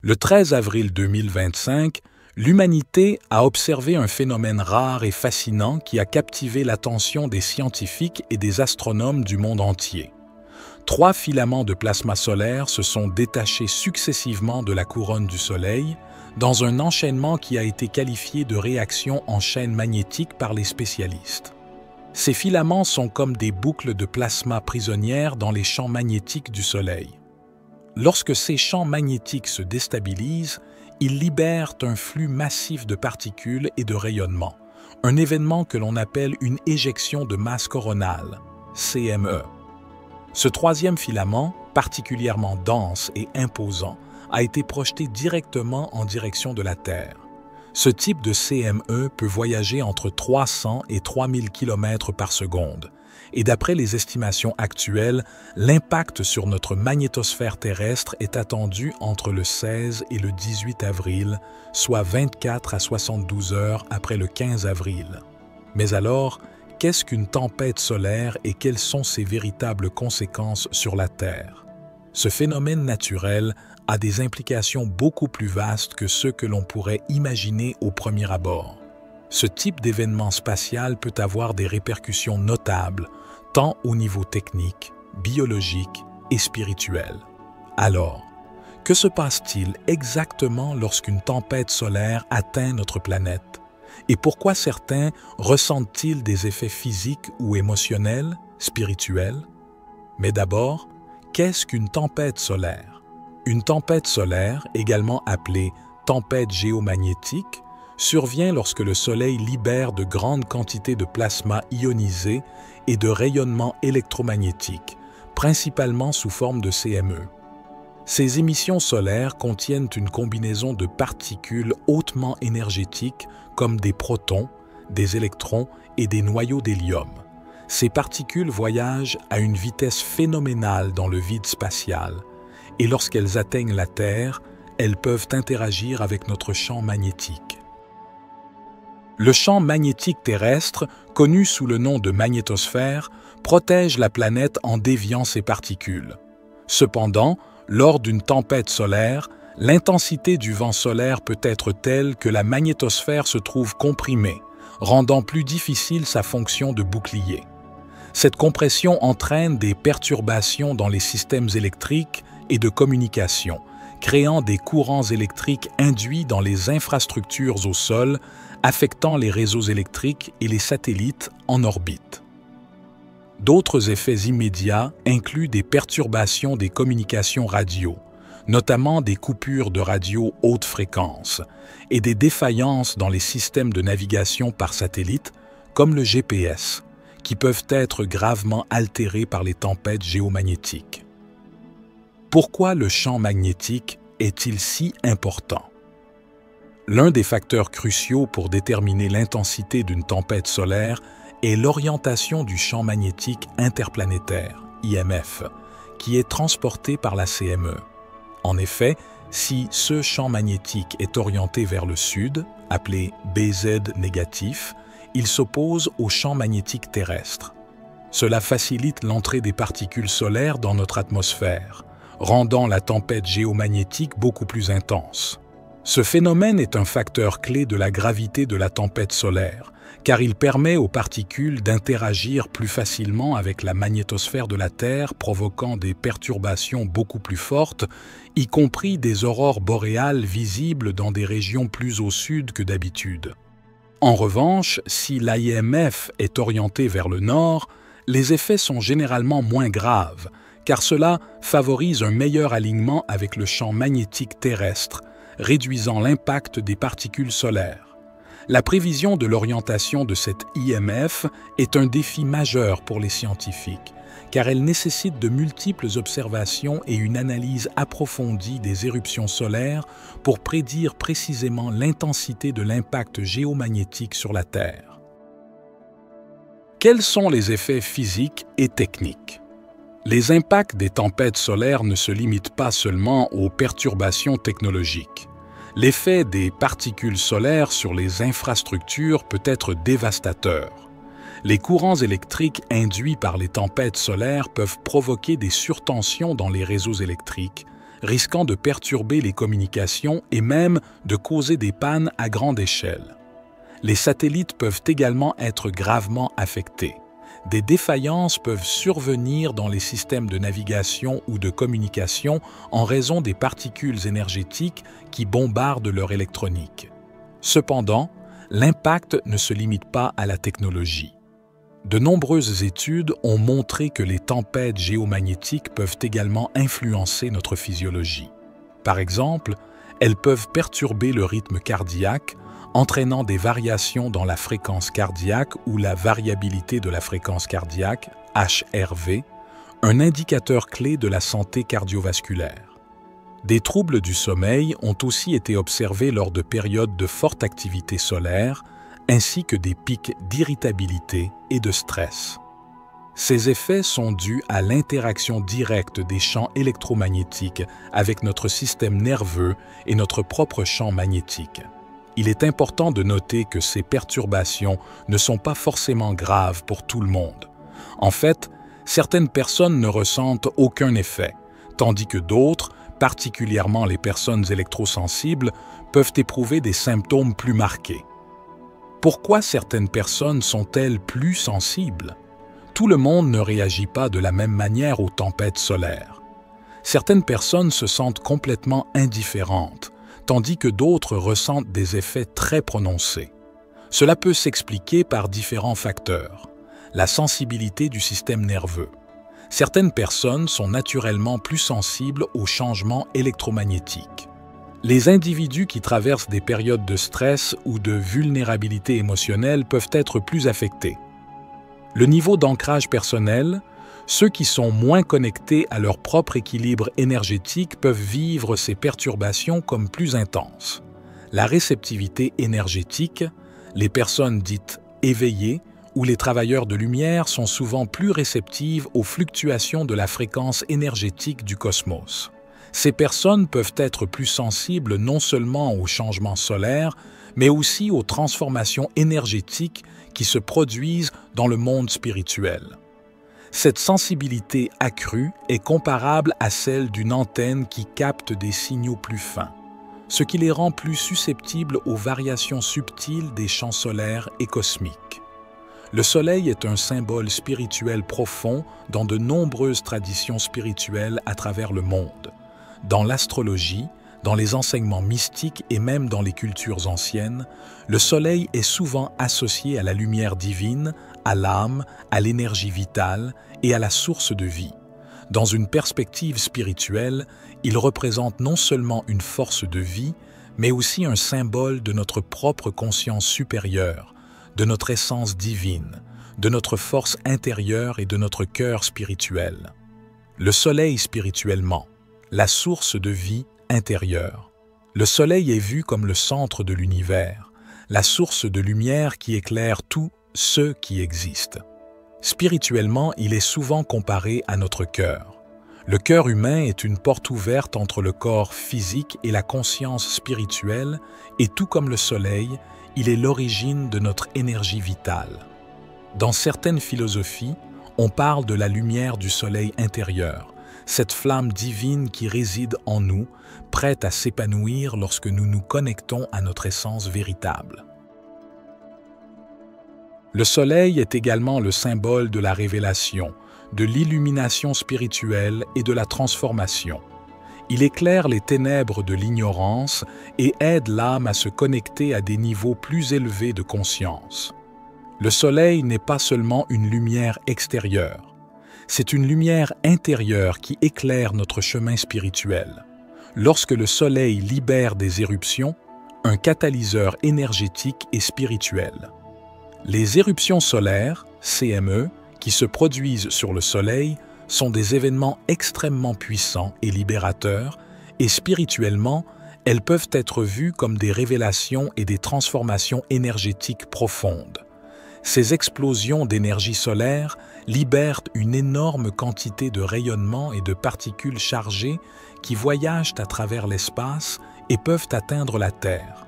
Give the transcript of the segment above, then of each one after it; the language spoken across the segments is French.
Le 13 avril 2025, l'humanité a observé un phénomène rare et fascinant qui a captivé l'attention des scientifiques et des astronomes du monde entier. 3 filaments de plasma solaire se sont détachés successivement de la couronne du Soleil dans un enchaînement qui a été qualifié de réaction en chaîne magnétique par les spécialistes. Ces filaments sont comme des boucles de plasma prisonnières dans les champs magnétiques du Soleil. Lorsque ces champs magnétiques se déstabilisent, ils libèrent un flux massif de particules et de rayonnements, un événement que l'on appelle une éjection de masse coronale, CME. Ce 3e filament, particulièrement dense et imposant, a été projeté directement en direction de la Terre. Ce type de CME peut voyager entre 300 et 3000 km par seconde, et d'après les estimations actuelles, l'impact sur notre magnétosphère terrestre est attendu entre le 16 et le 18 avril, soit 24 à 72 heures après le 15 avril. Mais alors, qu'est-ce qu'une tempête solaire et quelles sont ses véritables conséquences sur la Terre? Ce phénomène naturel a des implications beaucoup plus vastes que ceux que l'on pourrait imaginer au premier abord. Ce type d'événement spatial peut avoir des répercussions notables, tant au niveau technique, biologique et spirituel. Alors, que se passe-t-il exactement lorsqu'une tempête solaire atteint notre planète? Et pourquoi certains ressentent-ils des effets physiques ou émotionnels, spirituels? Mais d'abord, qu'est-ce qu'une tempête solaire? Une tempête solaire, également appelée tempête géomagnétique, survient lorsque le Soleil libère de grandes quantités de plasma ionisé et de rayonnement électromagnétique, principalement sous forme de CME. Ces émissions solaires contiennent une combinaison de particules hautement énergétiques comme des protons, des électrons et des noyaux d'hélium. Ces particules voyagent à une vitesse phénoménale dans le vide spatial, et lorsqu'elles atteignent la Terre, elles peuvent interagir avec notre champ magnétique. Le champ magnétique terrestre, connu sous le nom de magnétosphère, protège la planète en déviant ces particules. Cependant, lors d'une tempête solaire, l'intensité du vent solaire peut être telle que la magnétosphère se trouve comprimée, rendant plus difficile sa fonction de bouclier. Cette compression entraîne des perturbations dans les systèmes électriques et de communication, créant des courants électriques induits dans les infrastructures au sol, affectant les réseaux électriques et les satellites en orbite. D'autres effets immédiats incluent des perturbations des communications radio, notamment des coupures de radio haute fréquence, et des défaillances dans les systèmes de navigation par satellite, comme le GPS, qui peuvent être gravement altérés par les tempêtes géomagnétiques. Pourquoi le champ magnétique est-il si important? L'un des facteurs cruciaux pour déterminer l'intensité d'une tempête solaire est l'orientation du champ magnétique interplanétaire, IMF, qui est transporté par la CME. En effet, si ce champ magnétique est orienté vers le sud, appelé BZ négatif, il s'oppose au champ magnétique terrestre. Cela facilite l'entrée des particules solaires dans notre atmosphère, rendant la tempête géomagnétique beaucoup plus intense. Ce phénomène est un facteur clé de la gravité de la tempête solaire, car il permet aux particules d'interagir plus facilement avec la magnétosphère de la Terre, provoquant des perturbations beaucoup plus fortes, y compris des aurores boréales visibles dans des régions plus au sud que d'habitude. En revanche, si l'IMF est orienté vers le nord, les effets sont généralement moins graves, car cela favorise un meilleur alignement avec le champ magnétique terrestre, réduisant l'impact des particules solaires. La prévision de l'orientation de cet IMF est un défi majeur pour les scientifiques, car elle nécessite de multiples observations et une analyse approfondie des éruptions solaires pour prédire précisément l'intensité de l'impact géomagnétique sur la Terre. Quels sont les effets physiques et techniques? Les impacts des tempêtes solaires ne se limitent pas seulement aux perturbations technologiques. L'effet des particules solaires sur les infrastructures peut être dévastateur. Les courants électriques induits par les tempêtes solaires peuvent provoquer des surtensions dans les réseaux électriques, risquant de perturber les communications et même de causer des pannes à grande échelle. Les satellites peuvent également être gravement affectés. Des défaillances peuvent survenir dans les systèmes de navigation ou de communication en raison des particules énergétiques qui bombardent leur électronique. Cependant, l'impact ne se limite pas à la technologie. De nombreuses études ont montré que les tempêtes géomagnétiques peuvent également influencer notre physiologie. Par exemple, elles peuvent perturber le rythme cardiaque, entraînant des variations dans la fréquence cardiaque ou la variabilité de la fréquence cardiaque, HRV, un indicateur clé de la santé cardiovasculaire. Des troubles du sommeil ont aussi été observés lors de périodes de forte activité solaire, ainsi que des pics d'irritabilité et de stress. Ces effets sont dus à l'interaction directe des champs électromagnétiques avec notre système nerveux et notre propre champ magnétique. Il est important de noter que ces perturbations ne sont pas forcément graves pour tout le monde. En fait, certaines personnes ne ressentent aucun effet, tandis que d'autres, particulièrement les personnes électrosensibles, peuvent éprouver des symptômes plus marqués. Pourquoi certaines personnes sont-elles plus sensibles? Tout le monde ne réagit pas de la même manière aux tempêtes solaires. Certaines personnes se sentent complètement indifférentes, tandis que d'autres ressentent des effets très prononcés. Cela peut s'expliquer par différents facteurs. La sensibilité du système nerveux. Certaines personnes sont naturellement plus sensibles aux changements électromagnétiques. Les individus qui traversent des périodes de stress ou de vulnérabilité émotionnelle peuvent être plus affectés. Le niveau d'ancrage personnel, ceux qui sont moins connectés à leur propre équilibre énergétique peuvent vivre ces perturbations comme plus intenses. La réceptivité énergétique, les personnes dites éveillées ou les travailleurs de lumière sont souvent plus réceptives aux fluctuations de la fréquence énergétique du cosmos. Ces personnes peuvent être plus sensibles non seulement aux changements solaires, mais aussi aux transformations énergétiques qui se produisent dans le monde spirituel. Cette sensibilité accrue est comparable à celle d'une antenne qui capte des signaux plus fins, ce qui les rend plus susceptibles aux variations subtiles des champs solaires et cosmiques. Le Soleil est un symbole spirituel profond dans de nombreuses traditions spirituelles à travers le monde. Dans l'astrologie, dans les enseignements mystiques et même dans les cultures anciennes, le Soleil est souvent associé à la lumière divine, à l'âme, à l'énergie vitale et à la source de vie. Dans une perspective spirituelle, il représente non seulement une force de vie, mais aussi un symbole de notre propre conscience supérieure, de notre essence divine, de notre force intérieure et de notre cœur spirituel. Le Soleil spirituellement, la source de vie intérieure. Le Soleil est vu comme le centre de l'univers, la source de lumière qui éclaire tout ce qui existe. Spirituellement, il est souvent comparé à notre cœur. Le cœur humain est une porte ouverte entre le corps physique et la conscience spirituelle, et tout comme le Soleil, il est l'origine de notre énergie vitale. Dans certaines philosophies, on parle de la lumière du Soleil intérieur, cette flamme divine qui réside en nous, prête à s'épanouir lorsque nous nous connectons à notre essence véritable. Le Soleil est également le symbole de la révélation, de l'illumination spirituelle et de la transformation. Il éclaire les ténèbres de l'ignorance et aide l'âme à se connecter à des niveaux plus élevés de conscience. Le Soleil n'est pas seulement une lumière extérieure, c'est une lumière intérieure qui éclaire notre chemin spirituel. Lorsque le Soleil libère des éruptions, un catalyseur énergétique et spirituel. Les éruptions solaires, CME, qui se produisent sur le Soleil, sont des événements extrêmement puissants et libérateurs, et spirituellement, elles peuvent être vues comme des révélations et des transformations énergétiques profondes. Ces explosions d'énergie solaire libèrent une énorme quantité de rayonnements et de particules chargées qui voyagent à travers l'espace et peuvent atteindre la Terre.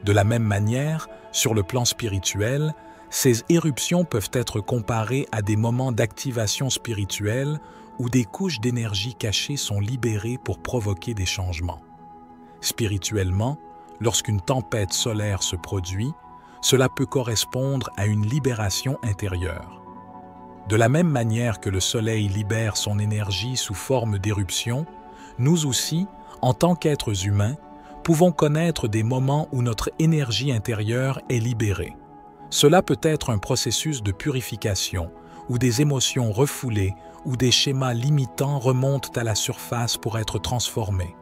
De la même manière, sur le plan spirituel, ces éruptions peuvent être comparées à des moments d'activation spirituelle où des couches d'énergie cachées sont libérées pour provoquer des changements. Spirituellement, lorsqu'une tempête solaire se produit, cela peut correspondre à une libération intérieure. De la même manière que le Soleil libère son énergie sous forme d'éruption, nous aussi, en tant qu'êtres humains, pouvons connaître des moments où notre énergie intérieure est libérée. Cela peut être un processus de purification, où des émotions refoulées ou des schémas limitants remontent à la surface pour être transformés.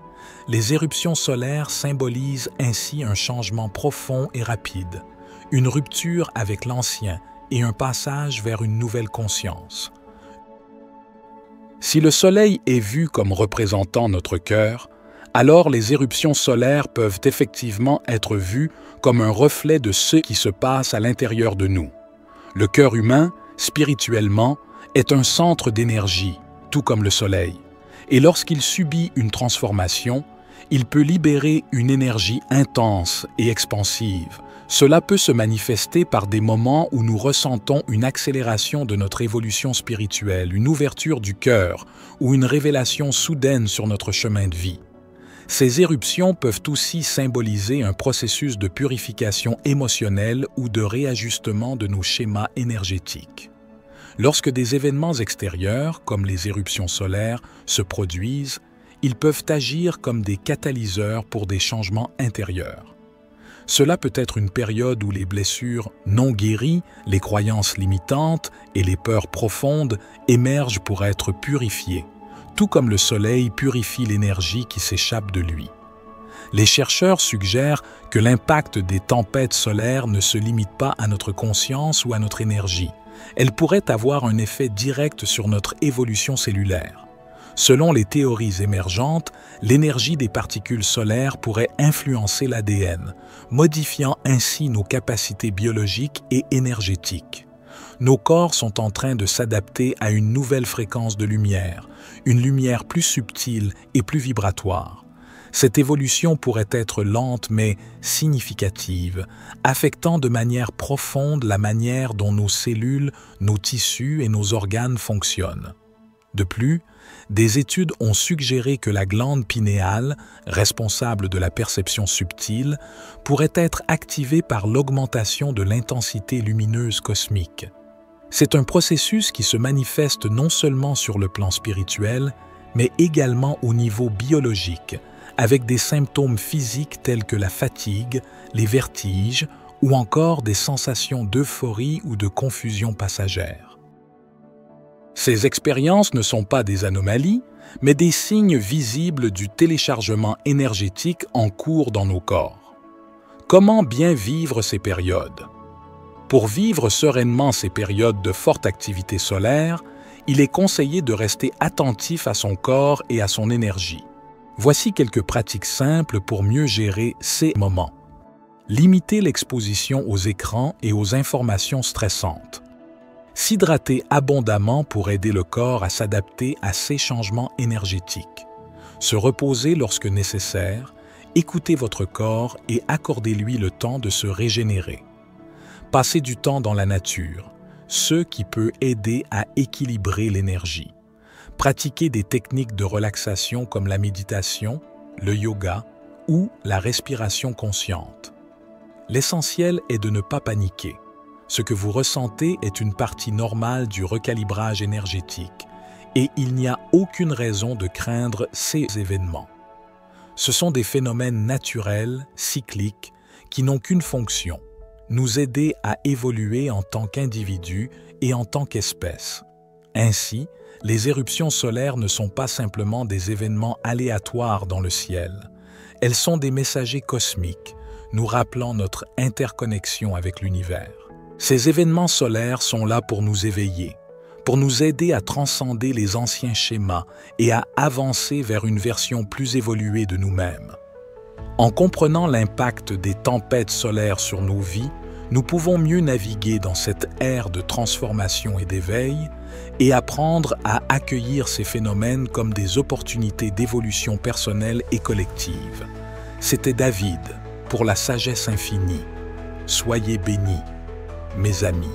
Les éruptions solaires symbolisent ainsi un changement profond et rapide, une rupture avec l'ancien et un passage vers une nouvelle conscience. Si le Soleil est vu comme représentant notre cœur, alors les éruptions solaires peuvent effectivement être vues comme un reflet de ce qui se passe à l'intérieur de nous. Le cœur humain, spirituellement, est un centre d'énergie, tout comme le Soleil. Et lorsqu'il subit une transformation, il peut libérer une énergie intense et expansive. Cela peut se manifester par des moments où nous ressentons une accélération de notre évolution spirituelle, une ouverture du cœur ou une révélation soudaine sur notre chemin de vie. Ces éruptions peuvent aussi symboliser un processus de purification émotionnelle ou de réajustement de nos schémas énergétiques. Lorsque des événements extérieurs, comme les éruptions solaires, se produisent, ils peuvent agir comme des catalyseurs pour des changements intérieurs. Cela peut être une période où les blessures non guéries, les croyances limitantes et les peurs profondes émergent pour être purifiées, tout comme le Soleil purifie l'énergie qui s'échappe de lui. Les chercheurs suggèrent que l'impact des tempêtes solaires ne se limite pas à notre conscience ou à notre énergie. Elles pourraient avoir un effet direct sur notre évolution cellulaire. Selon les théories émergentes, l'énergie des particules solaires pourrait influencer l'ADN, modifiant ainsi nos capacités biologiques et énergétiques. Nos corps sont en train de s'adapter à une nouvelle fréquence de lumière, une lumière plus subtile et plus vibratoire. Cette évolution pourrait être lente mais significative, affectant de manière profonde la manière dont nos cellules, nos tissus et nos organes fonctionnent. De plus, des études ont suggéré que la glande pinéale, responsable de la perception subtile, pourrait être activée par l'augmentation de l'intensité lumineuse cosmique. C'est un processus qui se manifeste non seulement sur le plan spirituel, mais également au niveau biologique, avec des symptômes physiques tels que la fatigue, les vertiges ou encore des sensations d'euphorie ou de confusion passagère. Ces expériences ne sont pas des anomalies, mais des signes visibles du téléchargement énergétique en cours dans nos corps. Comment bien vivre ces périodes? Pour vivre sereinement ces périodes de forte activité solaire, il est conseillé de rester attentif à son corps et à son énergie. Voici quelques pratiques simples pour mieux gérer ces moments. Limiter l'exposition aux écrans et aux informations stressantes. S'hydrater abondamment pour aider le corps à s'adapter à ces changements énergétiques. Se reposer lorsque nécessaire, écoutez votre corps et accordez-lui le temps de se régénérer. Passez du temps dans la nature, ce qui peut aider à équilibrer l'énergie. Pratiquez des techniques de relaxation comme la méditation, le yoga ou la respiration consciente. L'essentiel est de ne pas paniquer. Ce que vous ressentez est une partie normale du recalibrage énergétique et il n'y a aucune raison de craindre ces événements. Ce sont des phénomènes naturels, cycliques, qui n'ont qu'une fonction, nous aider à évoluer en tant qu'individu et en tant qu'espèce. Ainsi, les éruptions solaires ne sont pas simplement des événements aléatoires dans le ciel. Elles sont des messagers cosmiques, nous rappelant notre interconnexion avec l'univers. Ces événements solaires sont là pour nous éveiller, pour nous aider à transcender les anciens schémas et à avancer vers une version plus évoluée de nous-mêmes. En comprenant l'impact des tempêtes solaires sur nos vies, nous pouvons mieux naviguer dans cette ère de transformation et d'éveil et apprendre à accueillir ces phénomènes comme des opportunités d'évolution personnelle et collective. C'était David pour la sagesse infinie. Soyez bénis, mes amis.